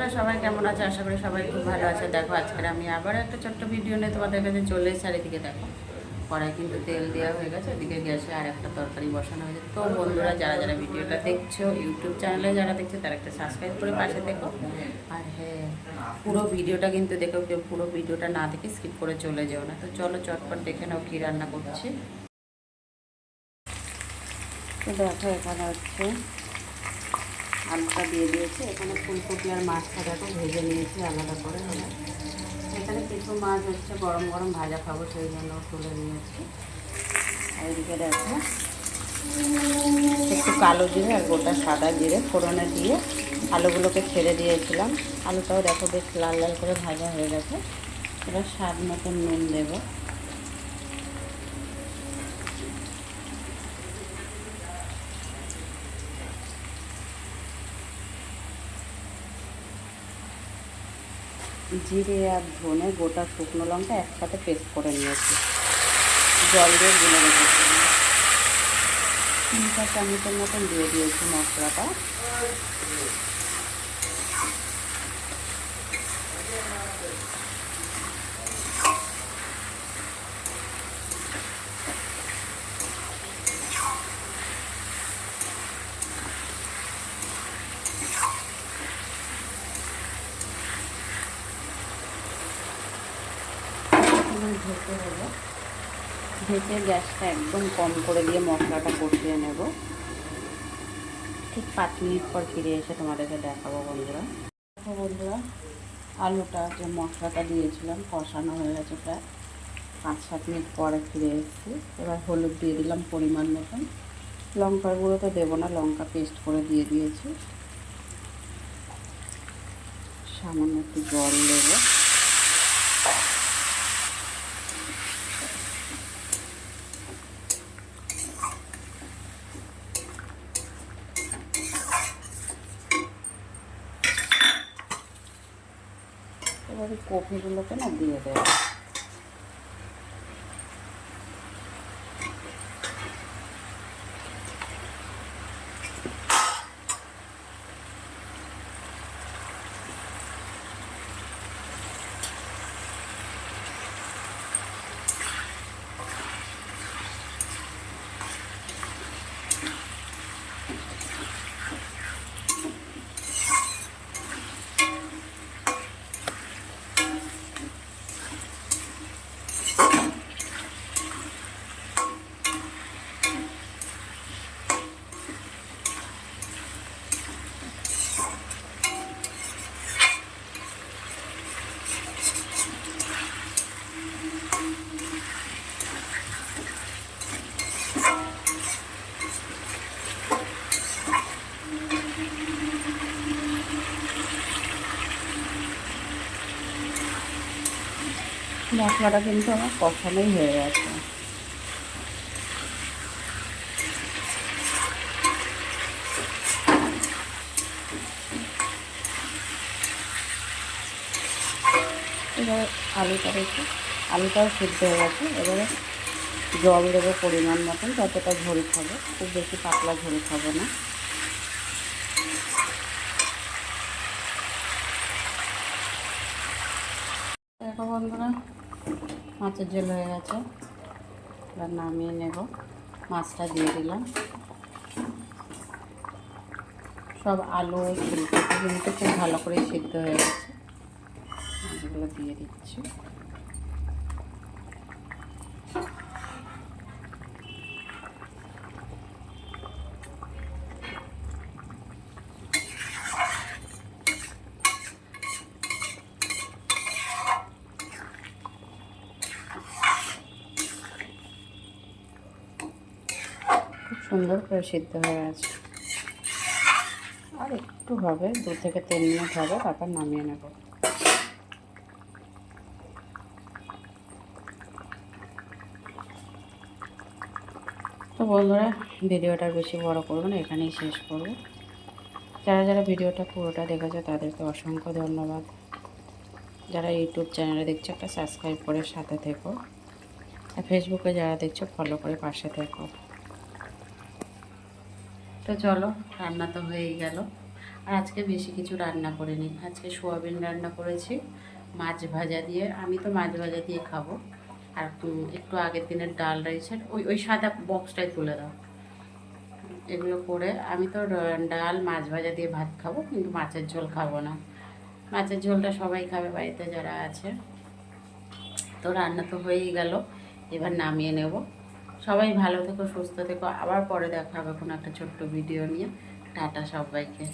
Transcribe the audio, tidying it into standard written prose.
বন্ধুরা সবাই কেমন আছে? আশা করি সবাই খুব ভালো আছে। দেখো আজকে আমি আবার একটা ছোট্ট ভিডিও নিয়ে তোমাদের কাছে চলে এসেছি। চারিদিকে দেখো কড়াই কিন্তু তেল দেওয়া হয়ে গেছে, ওদিকে গ্যাসে আর একটা তরকারি বসানো হয়েছে। তো বন্ধুরা যারা যারা ভিডিওটা দেখছো, ইউটিউব চ্যানেলে যারা দেখছো তারা একটা সাবস্ক্রাইব করে পাশে দেখো। আর হ্যাঁ, পুরো ভিডিওটা কিন্তু দেখো, কেউ পুরো ভিডিওটা না দেখে স্কিপ করে চলে যেও না। তো চলো চটপট দেখে নাও কী রান্না করছি। তো দেখো এখানে হচ্ছে আলুটা দিয়ে দিয়েছি, এখানে ফুলকপি আর মাছটা দেখো ভেজে নিয়েছি আলাদা করে। এখানে কিছু মাছ হচ্ছে গরম গরম ভাজা খাবো, সেই জন্য তুলে নিয়েছি। আর এদিকে দেখো একটু কালো জিরে আর গোটা সাদা জিরে ফোড়নে দিয়ে আলুগুলোকে ছেড়ে দিয়েছিলাম। আলুটাও দেখো বেশ লাল লাল করে ভাজা হয়ে গেছে। এবার স্বাদ মতন নুন দেবো। জিরে আর ধনে গোটা শুকনো লঙ্কা একসাথে পেস্ট করে নিয়েছি, জল দিয়ে গুলে রেখেছিলাম। 3-4 চামচের মতন দিয়ে দিয়েছি মশলাটা। ঢেকে হলো, ঢেকে গ্যাসটা একদম কম করে দিয়ে মশলাটা কষিয়ে নেব। ঠিক 5 মিনিট পর ফিরে এসে তোমাদেরকে দেখাবো বন্ধুরা। দেখো বন্ধুরা, আলুটা যে মশলাটা দিয়েছিলাম কষানো হয়ে গেছে, প্রায় 5-7 মিনিট পরে ফিরে এসেছি। এবার হলুদ দিয়ে দিলাম পরিমাণ মতন, লঙ্কার গুঁড়ো তো দেবো না, লঙ্কা পেস্ট করে দিয়ে দিয়েছি। সামান্য একটু জল দেবো। এবার এই কপিগুলোকে না দিয়ে দেবো। মশলাটা কিন্তু আমার কষানোই হয়ে গেছে। এবারে আলুটাও সিদ্ধ হয়ে গেছে। এবারে জল দেবো পরিমাণ মতন, যতটা ঝোল খাবো, খুব বেশি পাতলা ঝোল খাবো না। দেখো বন্ধুরা, মাছের ঝোল হয়ে গেছে, এবার নামিয়ে নেব। মাছটা দিয়ে দিলাম। সব আলু ফুলকপি কিন্তু খুব ভালো করে সিদ্ধ হয়ে গেছে। মাছগুলো দিয়ে দিচ্ছি। খুব সুন্দর করে সিদ্ধ হয়ে গেছে। আর একটু হবে, 2 থেকে 3 মিনিট হবে, তারপর নামিয়ে নেব। তো বন্ধুরা, ভিডিওটা বেশি বড় করবো না, এখানেই শেষ করব। যারা যারা ভিডিওটা পুরোটা দেখেছে তাদেরকে অসংখ্য ধন্যবাদ। যারা ইউটিউব চ্যানেলে দেখছো একটা সাবস্ক্রাইব করে সাথে থেকো, আর ফেসবুকে যারা দেখছো ফলো করে পাশে থেকো। তো চলো, রান্না তো হয়েই গেল। আর আজকে বেশি কিছু রান্না করিনি, আজকে সোয়াবিন রান্না করেছি মাছ ভাজা দিয়ে। আমি তো মাছ ভাজা দিয়ে খাবো। আর একটু আগের দিনের ডাল রয়েছে, ওই ওই সাদা বক্সটাই তুলে দাও। এগুলো করে আমি তো ডাল মাছ ভাজা দিয়ে ভাত খাবো, কিন্তু মাছের ঝোল খাবো না। মাছের ঝোলটা সবাই খাবে বাড়িতে যারা আছে। তো রান্না তো হয়েই গেল, এবার নামিয়ে নেব। সবাই ভালো থেকো, সুস্থ থেকো, আবার পরে দেখা হবে কোনো একটা ছোট্ট ভিডিও নিয়ে। টাটা সবাইকে।